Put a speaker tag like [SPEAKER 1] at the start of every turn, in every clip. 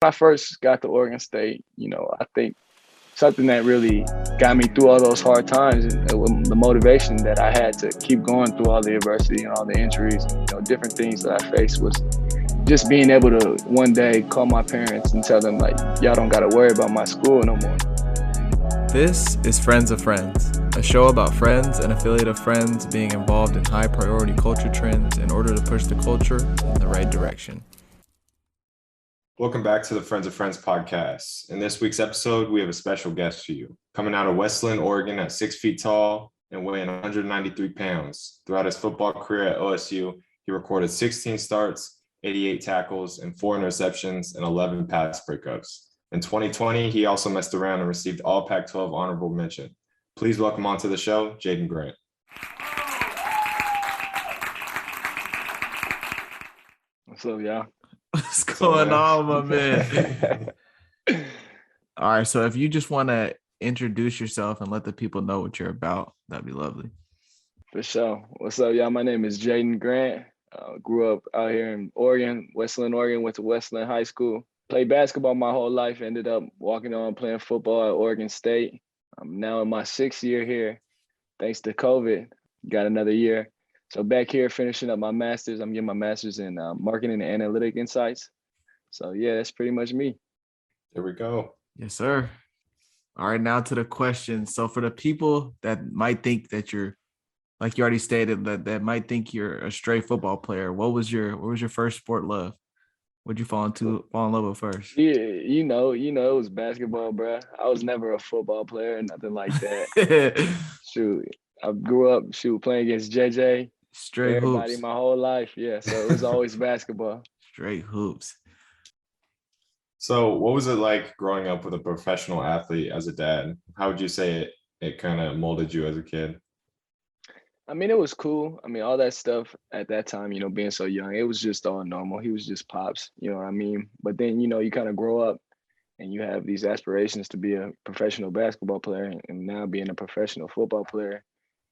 [SPEAKER 1] I first got to Oregon State, I think something that really got me through all those hard times and the motivation that I had to keep going through all the adversity and all the injuries, different things that I faced was just being able to one day call my parents and tell them, like, y'all don't got to worry about my school no more.
[SPEAKER 2] This is Friends of Friends, a show about friends and affiliate of friends being involved in high priority culture trends in order to push the culture in the right direction.
[SPEAKER 3] Welcome back to the Friends of Friends podcast. In this week's episode, we have a special guest for you. Coming out of West Linn, Oregon at 6 feet tall and weighing 193 pounds. Throughout his football career at OSU, he recorded 16 starts, 88 tackles, and 4 interceptions and 11 pass breakups. In 2020, he also messed around and received All-Pac 12 honorable mention. Please welcome onto the show, Jaydon Grant.
[SPEAKER 1] What's up, y'all?
[SPEAKER 2] What's going on, my man? All right, so if you just want to introduce yourself and let the people know what you're about, that'd be lovely.
[SPEAKER 1] For sure. What's up, y'all? My name is Jaydon Grant. Grew up out here in Oregon, West Linn, Oregon. Went to West Linn High School. Played basketball my whole life. Ended up walking on playing football at Oregon State. I'm now in my 6th year here. Thanks to COVID, got another year. So back here finishing up my master's. I'm getting my master's in marketing and analytic insights. So yeah, that's pretty much me.
[SPEAKER 3] There we go.
[SPEAKER 2] Yes, sir. All right, now to the question. So for the people that might think that you're, like you already stated, that might think you're a straight football player, what was your first sport love? What'd you fall in love with first?
[SPEAKER 1] Yeah, it was basketball, bro. I was never a football player, nothing like that. Shoot, I grew up playing against JJ.
[SPEAKER 2] Straight
[SPEAKER 1] everybody
[SPEAKER 2] hoops.
[SPEAKER 1] My whole life. Yeah, so it was always basketball.
[SPEAKER 2] Straight hoops.
[SPEAKER 3] So what was it like growing up with a professional athlete as a dad? How would you say it kind of molded you as a kid?
[SPEAKER 1] I mean, it was cool. I mean, all that stuff at that time, being so young, it was just all normal. He was just pops, you know what I mean? But then, you kind of grow up and you have these aspirations to be a professional basketball player, and now being a professional football player,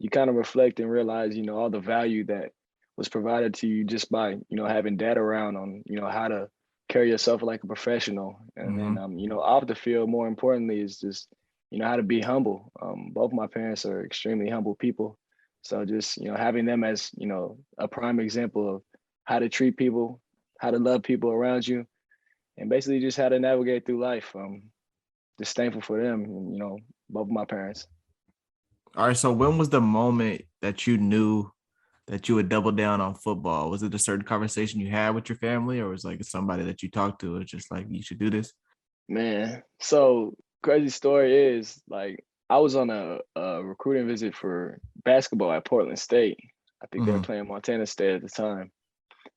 [SPEAKER 1] you kind of reflect and realize, all the value that was provided to you just by, having dad around on, how to carry yourself like a professional. And then, off the field, more importantly, is just, how to be humble. Both my parents are extremely humble people. So just, having them as, a prime example of how to treat people, how to love people around you, and basically just how to navigate through life. Just thankful for them, both of my parents.
[SPEAKER 2] All right, so when was the moment that you knew that you would double down on football? Was it a certain conversation you had with your family, or was it like somebody that you talked to? It's just like, you should do this?
[SPEAKER 1] Man, so crazy story is, like, I was on a recruiting visit for basketball at Portland State. I think they were playing Montana State at the time.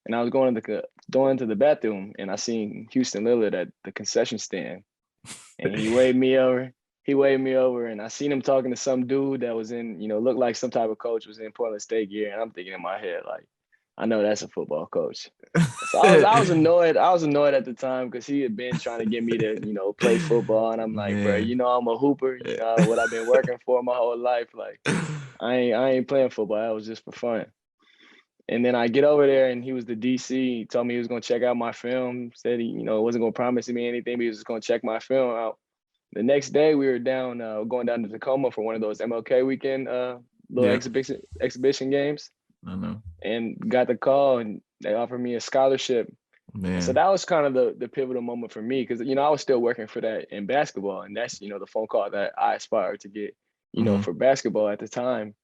[SPEAKER 1] And I was going to the bathroom, and I seen Houston Lillard at the concession stand. And he waved me over, and I seen him talking to some dude that was in, looked like some type of coach, was in Portland State gear. And I'm thinking in my head, like, I know that's a football coach. So I was annoyed. I was annoyed at the time because he had been trying to get me to, play football. And I'm like, bro, I'm a hooper. What I've been working for my whole life. Like, I ain't playing football. That was just for fun. And then I get over there, and he was the DC. He told me he was going to check out my film. Said he, wasn't going to promise me anything, but he was just going to check my film out. The next day, we were going down to Tacoma for one of those MLK weekend exhibition games.
[SPEAKER 2] I know.
[SPEAKER 1] And got the call, and they offered me a scholarship. Man. So that was kind of the pivotal moment for me, because, I was still working for that in basketball. And that's, the phone call that I aspired to get, for basketball at the time.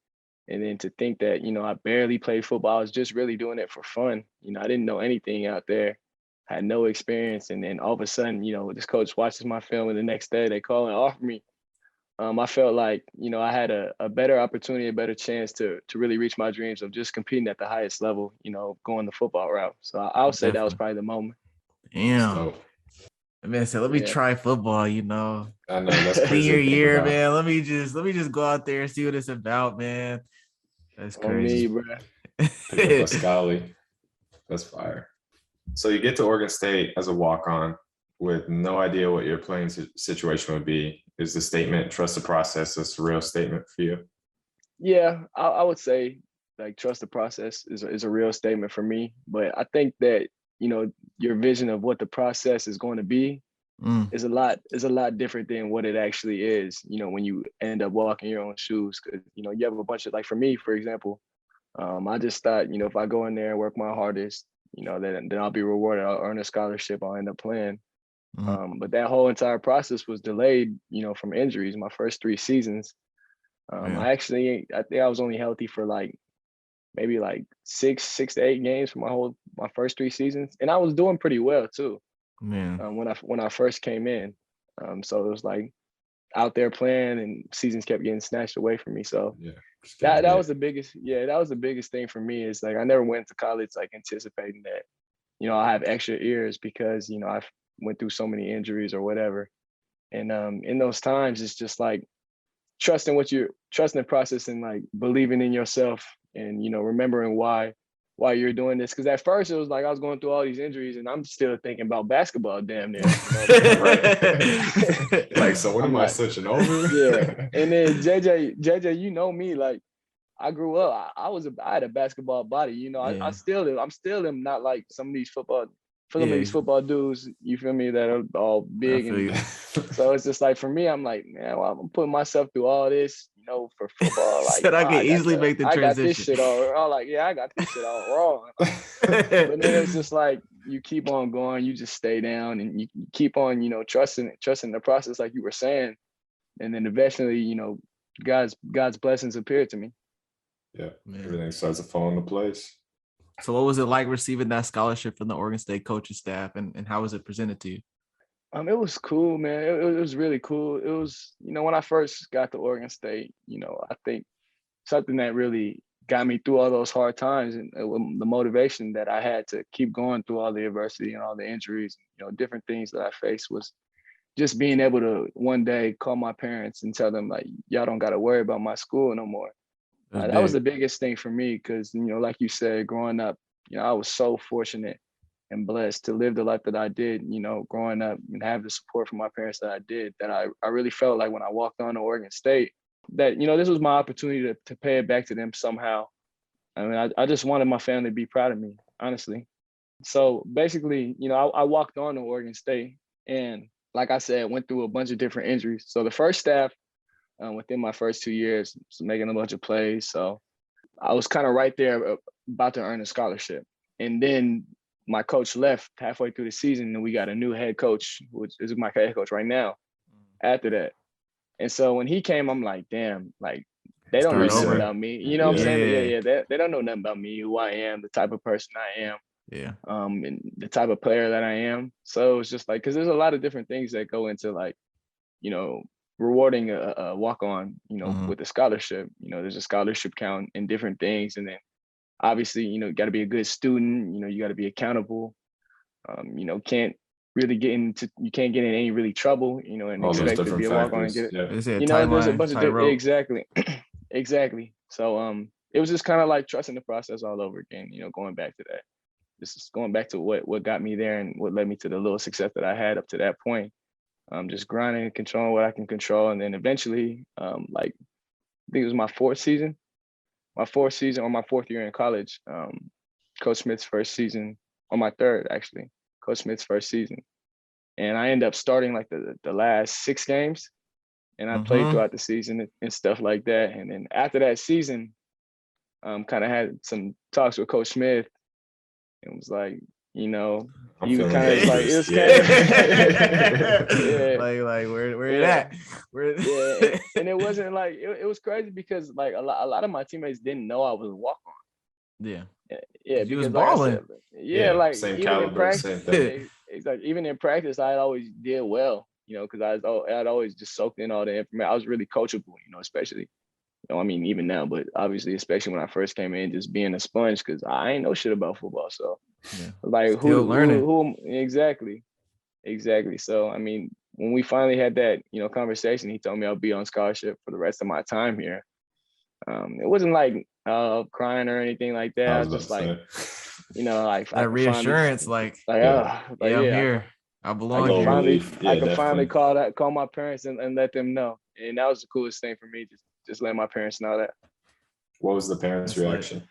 [SPEAKER 1] And then to think that, I barely played football. I was just really doing it for fun. I didn't know anything out there, had no experience. And then all of a sudden, this coach watches my film, and the next day they call and offer me. I felt like, I had a better opportunity, a better chance to really reach my dreams of just competing at the highest level, going the football route. So I would say that was probably the moment.
[SPEAKER 2] Damn. So, man said, let me try football,
[SPEAKER 3] I know, that's crazy.
[SPEAKER 2] Senior year, man. Let me just go out there and see what it's about, man. That's crazy.
[SPEAKER 1] On me, bro.
[SPEAKER 3] Pick up a Scally. That's fire. So you get to Oregon State as a walk-on with no idea what your playing situation would be. Is the statement, trust the process, a surreal statement for you?
[SPEAKER 1] Yeah, I would say, like, trust the process is a real statement for me. But I think that, your vision of what the process is going to be is a lot different than what it actually is, when you end up walking your own shoes. Because, you have a bunch of, like, for me, for example, I just thought, if I go in there and work my hardest, then I'll be rewarded. I'll earn a scholarship. I'll end up playing. But that whole entire process was delayed, from injuries. My first 3 seasons, I think I was only healthy for maybe 6 to 8 games for my first 3 seasons, and I was doing pretty well too.
[SPEAKER 2] Man,
[SPEAKER 1] when I first came in, so it was out there playing, and seasons kept getting snatched away from me. So that was the biggest thing for me, is I never went to college anticipating that I have extra years, because I've went through so many injuries or whatever. And in those times, it's just trusting the process, and believing in yourself, and remembering why you're doing this. Because at first it was I was going through all these injuries, and I'm still thinking about basketball damn near.
[SPEAKER 3] So when am I switching over?
[SPEAKER 1] Yeah. And then JJ, me, I grew up, I had a basketball body, I still am not like some of these football dudes, you feel me, that are all big. And so it's just for me, I'm man, well, I'm putting myself through all this, for football.
[SPEAKER 2] Said I can easily make the transition.
[SPEAKER 1] I got this shit all I got this shit all wrong. But then it's just you keep on going, you just stay down, and you keep on, trusting the process, like you were saying. And then eventually, God's blessings appeared to me.
[SPEAKER 3] Yeah, everything starts to fall into place.
[SPEAKER 2] So what was it like receiving that scholarship from the Oregon State coaching staff, and how was it presented to you?
[SPEAKER 1] It was cool, man. It was really cool. It was, when I first got to Oregon State, I think something that really got me through all those hard times, and the motivation that I had to keep going through all the adversity and all the injuries, different things that I faced, was just being able to one day call my parents and tell them, y'all don't got to worry about my school no more. That was the biggest thing for me, because, like you said, growing up, I was so fortunate and blessed to live the life that I did, growing up, and have the support from my parents that I did, that I really felt like when I walked on to Oregon State, that, this was my opportunity to pay it back to them somehow. I mean, I just wanted my family to be proud of me, honestly. So basically, I walked on to Oregon State, and like I said, went through a bunch of different injuries. So the first staff, within my first 2 years, was making a bunch of plays. So I was kind of right there about to earn a scholarship. And then my coach left halfway through the season, and we got a new head coach, which is my head coach right now, after that. And so when he came, I'm like, damn, they don't know nothing about me. You know what I'm saying? Yeah. They don't know nothing about me, who I am, the type of person I am.
[SPEAKER 2] Yeah.
[SPEAKER 1] And the type of player that I am. So it's just because there's a lot of different things that go into rewarding a walk-on, with a scholarship. There's a scholarship count and different things. And then obviously, you got to be a good student, you got to be accountable. Can't really you can't get in any really trouble, and expect to be a walk-on and get it. There's a bunch of exactly. So it was just kind of trusting the process all over again, going back to that. This is going back to what got me there and what led me to the little success that I had up to that point. Just grinding and controlling what I can control. And then eventually, I think it was my fourth season or my fourth year in college, Coach Smith's first season, or my third actually, Coach Smith's first season. And I ended up starting the last 6 games, and I played throughout the season and stuff like that. And then after that season, kind of had some talks with Coach Smith, and was he was kind of it was kind of
[SPEAKER 2] where it at?
[SPEAKER 1] Yeah, and it wasn't it was crazy, because a lot of my teammates didn't know I was a walk on. Yeah,
[SPEAKER 2] because was balling.
[SPEAKER 3] Same caliber, same thing.
[SPEAKER 1] Exactly. Even in practice, I always did well, because I'd always just soaked in all the information. I was really coachable, especially. Even now, but obviously, especially when I first came in, just being a sponge, because I ain't know shit about football. So,
[SPEAKER 2] Still learning.
[SPEAKER 1] Who exactly. So, when we finally had that, conversation, he told me I'll be on scholarship for the rest of my time here. It wasn't crying or anything like that. I was just
[SPEAKER 2] that reassurance, I'm here. I belong here.
[SPEAKER 1] I could finally call my parents and let them know. And that was the coolest thing for me, just let my parents know that.
[SPEAKER 3] What was the parents' reaction?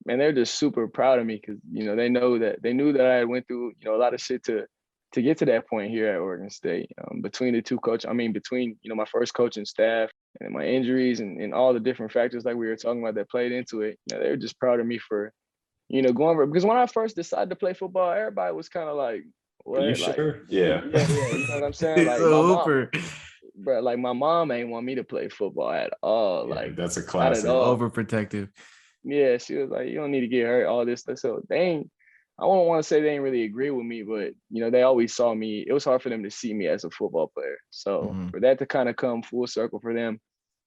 [SPEAKER 1] man, they're just super proud of me because, you know, they knew that I went through, you know, a lot of shit to get to that point here at Oregon State. Between the two coaches, between, you know, my first coaching staff and my injuries and all the different factors like we were talking about that played into it, you know, they were just proud of me for, you know, going over. Because when I first decided to play football, everybody was kind of like, what?
[SPEAKER 3] Are you
[SPEAKER 1] like,
[SPEAKER 3] sure? Yeah.
[SPEAKER 1] yeah, you know what I'm saying?
[SPEAKER 2] He's
[SPEAKER 1] Like
[SPEAKER 2] a
[SPEAKER 1] my mom,
[SPEAKER 2] hooper.
[SPEAKER 1] bro, like my mom ain't want me to play football at all.
[SPEAKER 3] Yeah,
[SPEAKER 1] Like,
[SPEAKER 3] that's a
[SPEAKER 1] not at
[SPEAKER 3] classic.
[SPEAKER 1] all.
[SPEAKER 2] Overprotective.
[SPEAKER 1] Yeah, she was like, you don't need to get hurt, all this stuff. So they ain't, I don't want to say they ain't really agree with me, but, you know, they always saw me. It was hard for them to see me as a football player. So for that to kind of come full circle for them,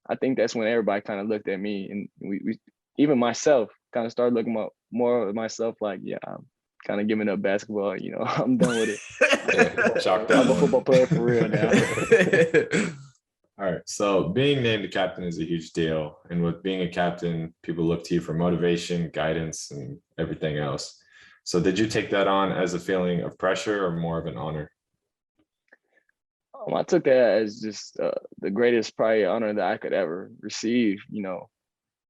[SPEAKER 1] I think that's when everybody kind of looked at me, and we even myself kind of started looking more at myself like, yeah, I'm kind of giving up basketball. You know, I'm done with it.
[SPEAKER 3] Yeah, chalk that
[SPEAKER 1] I'm a
[SPEAKER 3] one.
[SPEAKER 1] football player for real now.
[SPEAKER 3] All right. So being named a captain is a huge deal. And with being a captain, people look to you for motivation, guidance, and everything else. So did you take that on as a feeling of pressure or more of an honor?
[SPEAKER 1] I took that as just the greatest probably honor that I could ever receive, you know,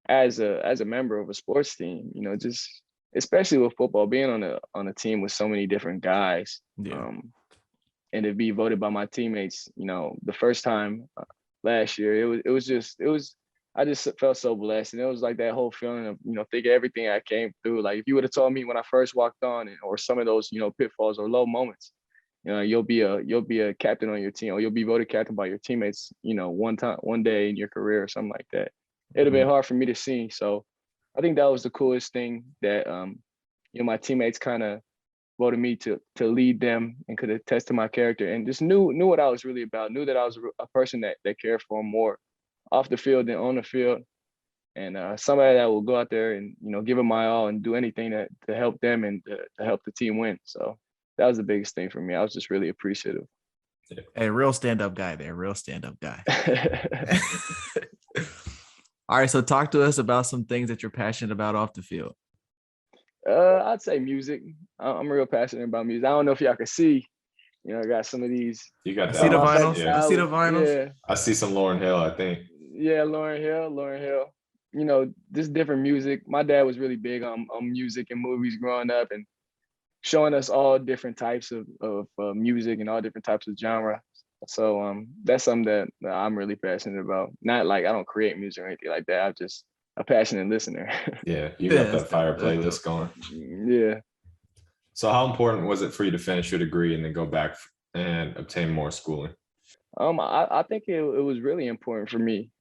[SPEAKER 1] as a member of a sports team, you know, just especially with football, being on a team with so many different guys.
[SPEAKER 2] Yeah.
[SPEAKER 1] And to be voted by my teammates, you know, the first time last year, it was I just felt so blessed. And it was like that whole feeling of, you know, thinking everything I came through. Like if you would have told me when I first walked on, or some of those, you know, pitfalls or low moments, you know, you'll be a captain on your team, or you'll be voted captain by your teammates, you know, one day in your career or something like that. It'd have been hard for me to see. So I think that was the coolest thing that, you know, my teammates kind of voted me to lead them and could attest to my character, and just knew what I was really about, knew that I was a person that cared for them more off the field than on the field, and somebody that will go out there and, you know, give them my all and do anything to help them and to help the team win. So that was the biggest thing for me. I was just really appreciative.
[SPEAKER 2] A real stand-up guy there, real stand-up guy. All right, so talk to us about some things that you're passionate about off the field.
[SPEAKER 1] I'd say music. I'm real passionate about music. I don't know if y'all can see, you know, I got some of these.
[SPEAKER 3] You got
[SPEAKER 2] See the vinyls?
[SPEAKER 3] Yeah.
[SPEAKER 2] I see the vinyls.
[SPEAKER 1] Yeah.
[SPEAKER 3] I see some Lauryn Hill, I think.
[SPEAKER 1] Yeah, Lauryn Hill. You know, just different music. My dad was really big on music and movies growing up, and showing us all different types of music and all different types of genre. So that's something that I'm really passionate about. Not like I don't create music or anything like that. I'm just a passionate listener.
[SPEAKER 3] Yeah, you got that fire playlist going.
[SPEAKER 1] Yeah.
[SPEAKER 3] So how important was it for you to finish your degree and then go back and obtain more schooling?
[SPEAKER 1] I think it was really important for me,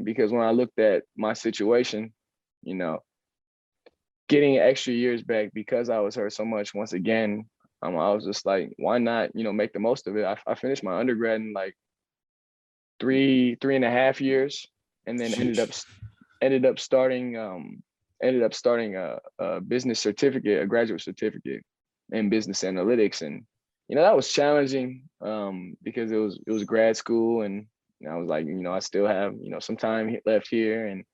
[SPEAKER 1] because when I looked at my situation, you know, getting extra years back because I was hurt so much once again, I was just like, why not, you know, make the most of it? I finished my undergrad in like three and a half years, and then ended up starting a business certificate, a graduate certificate in business analytics. And, you know, that was challenging because it was grad school, and, you know, I was like, you know, I still have, you know, some time left here, and,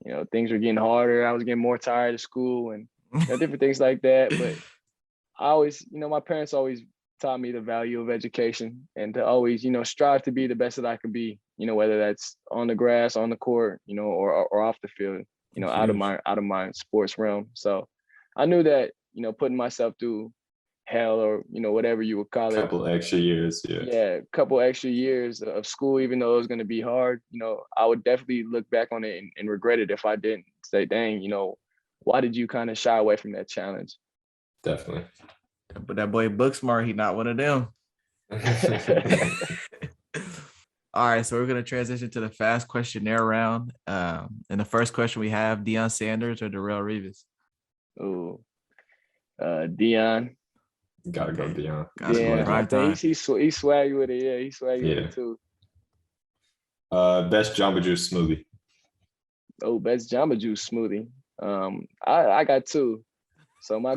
[SPEAKER 1] you know, things were getting harder. I was getting more tired of school and, you know, different things like that. But I always, you know, my parents always taught me the value of education, and to always, you know, strive to be the best that I could be, you know, whether that's on the grass, on the court, you know, or off the field, you know, out of my sports realm. So I knew that, you know, putting myself through hell, or, you know, whatever you would call it.
[SPEAKER 3] Couple extra years,
[SPEAKER 1] a couple extra years of school, even though it was going to be hard, you know, I would definitely look back on it and regret it if I didn't. Say, dang, you know, why did you kind of shy away from that challenge?
[SPEAKER 3] Definitely.
[SPEAKER 2] But that boy Booksmart, he not one of them. All right, so we're going to transition to the fast questionnaire round. And the first question we have, Deion Sanders or Darrelle Revis?
[SPEAKER 1] Oh, Deion.
[SPEAKER 3] Gotta go Deion.
[SPEAKER 1] He's swaggy with it. Yeah, he's swaggy with it too.
[SPEAKER 3] Best Jamba Juice smoothie.
[SPEAKER 1] Oh, best Jamba Juice smoothie. I got two. So my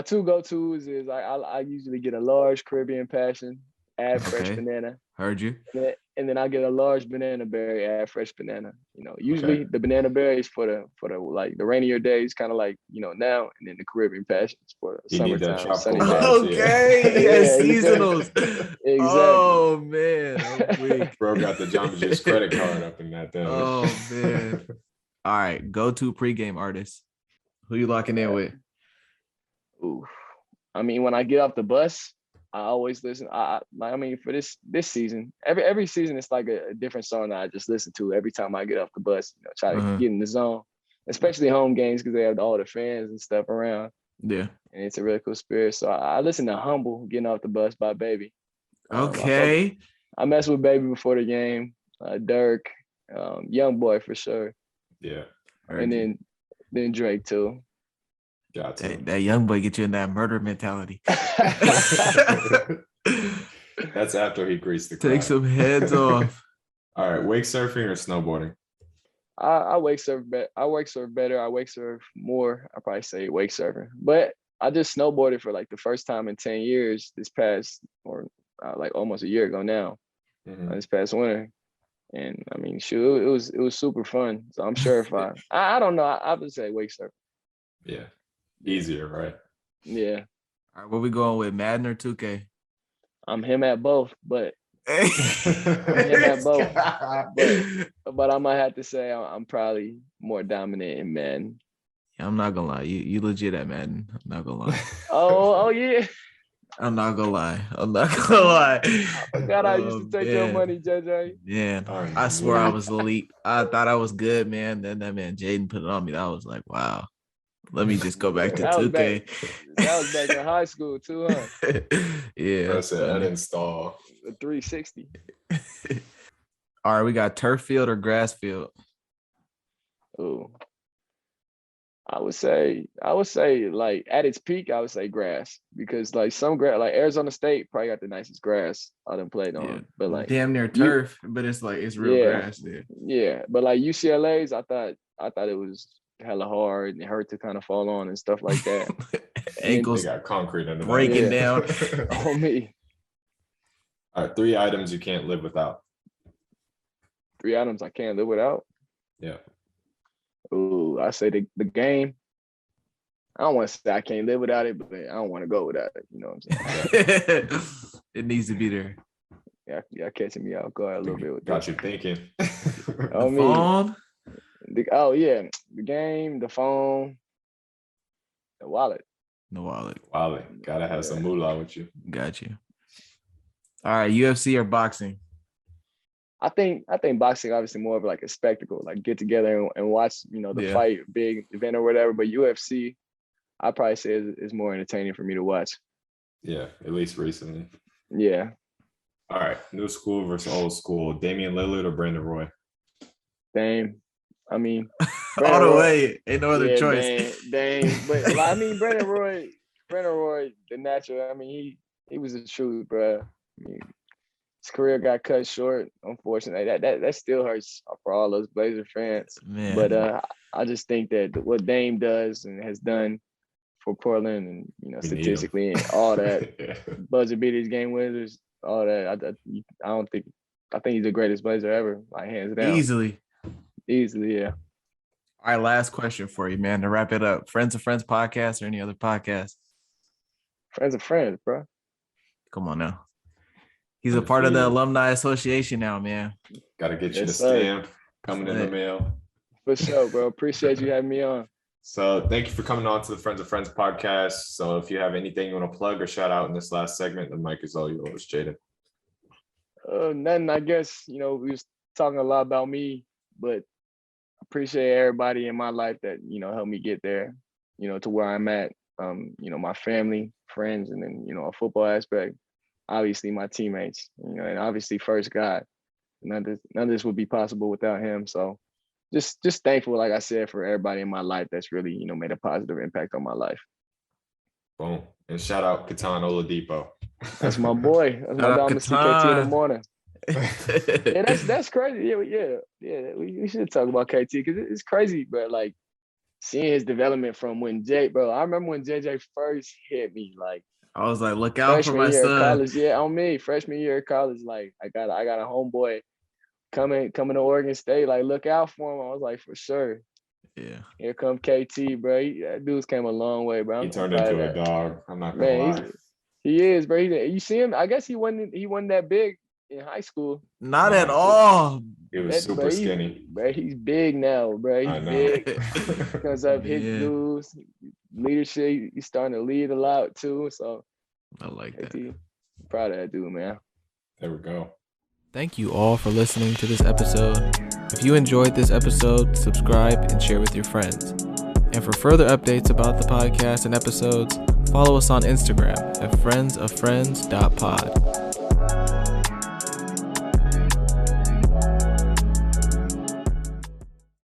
[SPEAKER 1] two go-tos is I usually get a large Caribbean Passion, add fresh banana.
[SPEAKER 2] Heard you.
[SPEAKER 1] And then I get a large banana berry, add fresh banana. You know, usually the banana berries for the like the rainier days, kind of like, you know, now, and then the Caribbean Passions for the summertime. Sunny days.
[SPEAKER 2] Okay, yeah, seasonals.
[SPEAKER 1] Exactly.
[SPEAKER 2] Oh man, I'm weak.
[SPEAKER 3] Bro got the Jamba Juice credit card up in that thing.
[SPEAKER 2] Oh man. All right, go-to pregame artist. Who you locking in with?
[SPEAKER 1] Ooh. I mean, when I get off the bus, I always listen. I mean, for this season, every season it's like a different song that I just listen to every time I get off the bus. Try to get in the zone, especially home games because they have all the fans and stuff around.
[SPEAKER 2] Yeah,
[SPEAKER 1] and it's a really cool spirit. So I listen to "Humble," "Getting Off the Bus" by Baby.
[SPEAKER 2] Okay.
[SPEAKER 1] I messed with Baby before the game. Dirk, Young Boy for sure.
[SPEAKER 3] Yeah.
[SPEAKER 1] And then Drake too.
[SPEAKER 3] Got to.
[SPEAKER 2] That young boy get you in that murder mentality.
[SPEAKER 3] That's after he greased the crowd.
[SPEAKER 2] Take some heads off.
[SPEAKER 3] All right, wake surfing or snowboarding?
[SPEAKER 1] I wake surf better. I wake surf better. I wake surf more. I probably say wake surfing. But I just snowboarded for like the first time in 10 years this past, or like almost a year ago now, this past winter. And I mean, shoot, it was super fun. So I'm sure if I don't know, I would say wake surf.
[SPEAKER 3] Yeah, easier, right?
[SPEAKER 1] Yeah.
[SPEAKER 2] All right, where we going with, Madden or 2K?
[SPEAKER 1] I'm him at both, but I'm him at both. But I might have to say I'm probably more dominant in Madden.
[SPEAKER 2] Yeah, I'm not gonna lie, you legit at Madden. I'm not gonna lie.
[SPEAKER 1] Oh yeah.
[SPEAKER 2] I'm not gonna lie. I
[SPEAKER 1] forgot I used to take your money, JJ.
[SPEAKER 2] Man, I swear I was elite. I thought I was good, man. Then that man Jaydon put it on me. I was like, wow. Let me just go back to 2K.
[SPEAKER 1] That was back in high school too, huh?
[SPEAKER 2] Yeah.
[SPEAKER 3] That's an uninstall.
[SPEAKER 1] A 360.
[SPEAKER 2] All right, we got turf field or grass field.
[SPEAKER 1] Ooh. I would say like at its peak, I would say grass, because like some grass, like Arizona State probably got the nicest grass I done played on.
[SPEAKER 2] Yeah.
[SPEAKER 1] But like
[SPEAKER 2] damn near turf, but it's like it's real grass there.
[SPEAKER 1] Yeah, but like UCLA's, I thought it was hella hard and it hurt to kind of fall on and stuff like that.
[SPEAKER 2] Ankles
[SPEAKER 3] they got concrete under
[SPEAKER 2] breaking down.
[SPEAKER 1] On me.
[SPEAKER 3] All right, 3 items you can't live without.
[SPEAKER 1] 3 items I can't live without.
[SPEAKER 3] Yeah.
[SPEAKER 1] Ooh, I say the game. I don't want to say I can't live without it, but I don't want to go without it. You know what I'm saying?
[SPEAKER 2] It needs to be there.
[SPEAKER 1] Yeah, catching me off guard a little bit with
[SPEAKER 3] Got
[SPEAKER 1] that.
[SPEAKER 3] you thinking.
[SPEAKER 2] The phone.
[SPEAKER 1] The game, the phone, the wallet.
[SPEAKER 2] The wallet.
[SPEAKER 3] Gotta have some moolah with you.
[SPEAKER 2] Got you. All right, UFC or boxing?
[SPEAKER 1] I think boxing obviously more of like a spectacle, like get together and watch, the fight, big event or whatever. But UFC, I probably say is more entertaining for me to watch.
[SPEAKER 3] Yeah, at least recently.
[SPEAKER 1] Yeah.
[SPEAKER 3] All right, new school versus old school. Damian Lillard or Brandon Roy?
[SPEAKER 1] Dame. I mean,
[SPEAKER 2] all the way. Ain't no other choice.
[SPEAKER 1] Dame. But I mean, Brandon Roy, the natural. I mean, he was a truth, bro. I mean, his career got cut short, unfortunately. That still hurts for all those Blazer fans.
[SPEAKER 2] Man.
[SPEAKER 1] But I just think that what Dame does and has done for Portland, and statistically and all that, buzzer beaters, game winners, all that. I think he's the greatest Blazer ever, like hands down.
[SPEAKER 2] Easily,
[SPEAKER 1] yeah.
[SPEAKER 2] All right, last question for you, man, to wrap it up. Friends of Friends podcast or any other podcast?
[SPEAKER 1] Friends of Friends, bro.
[SPEAKER 2] Come on now. He's a part of the Alumni Association now, man.
[SPEAKER 3] Got to get you the stamp coming in the mail.
[SPEAKER 1] For sure, bro. Appreciate you having me on.
[SPEAKER 3] So thank you for coming on to the Friends of Friends podcast. So if you have anything you want to plug or shout out in this last segment, the mic is all yours, Jaydon.
[SPEAKER 1] Nothing, I guess, we was talking a lot about me, but I appreciate everybody in my life that, helped me get there, to where I'm at. My family, friends, and then, a football aspect. Obviously my teammates, and obviously first God. None of this would be possible without him. So just thankful, like I said, for everybody in my life that's really, made a positive impact on my life.
[SPEAKER 3] Boom. And shout out Katan Oladipo.
[SPEAKER 1] That's my boy. That's my dog, Mr. KT in the morning. Yeah, that's crazy. Yeah. We should talk about KT because it's crazy, but like seeing his development from when I remember when JJ first hit me, like
[SPEAKER 2] I was like, look out for my son.
[SPEAKER 1] College, on me. Freshman year of college, like I got a homeboy coming to Oregon State. Like, look out for him. I was like, for sure.
[SPEAKER 2] Yeah.
[SPEAKER 1] Here come KT, bro. That dude's came a long way, bro.
[SPEAKER 3] He turned into a dog. I'm not gonna lie.
[SPEAKER 1] He is, bro. You see him? I guess he wasn't that big in high school.
[SPEAKER 2] Not at all.
[SPEAKER 3] He was super skinny.
[SPEAKER 1] Bro, he's big now, bro. He's big because of his dudes, leadership. He's starting to lead a lot too. So
[SPEAKER 2] I like that.
[SPEAKER 1] I'm proud of that dude, man.
[SPEAKER 3] There we go.
[SPEAKER 2] Thank you all for listening to this episode. If you enjoyed this episode, subscribe and share with your friends. And for further updates about the podcast and episodes, follow us on Instagram at friendsofriends.pod.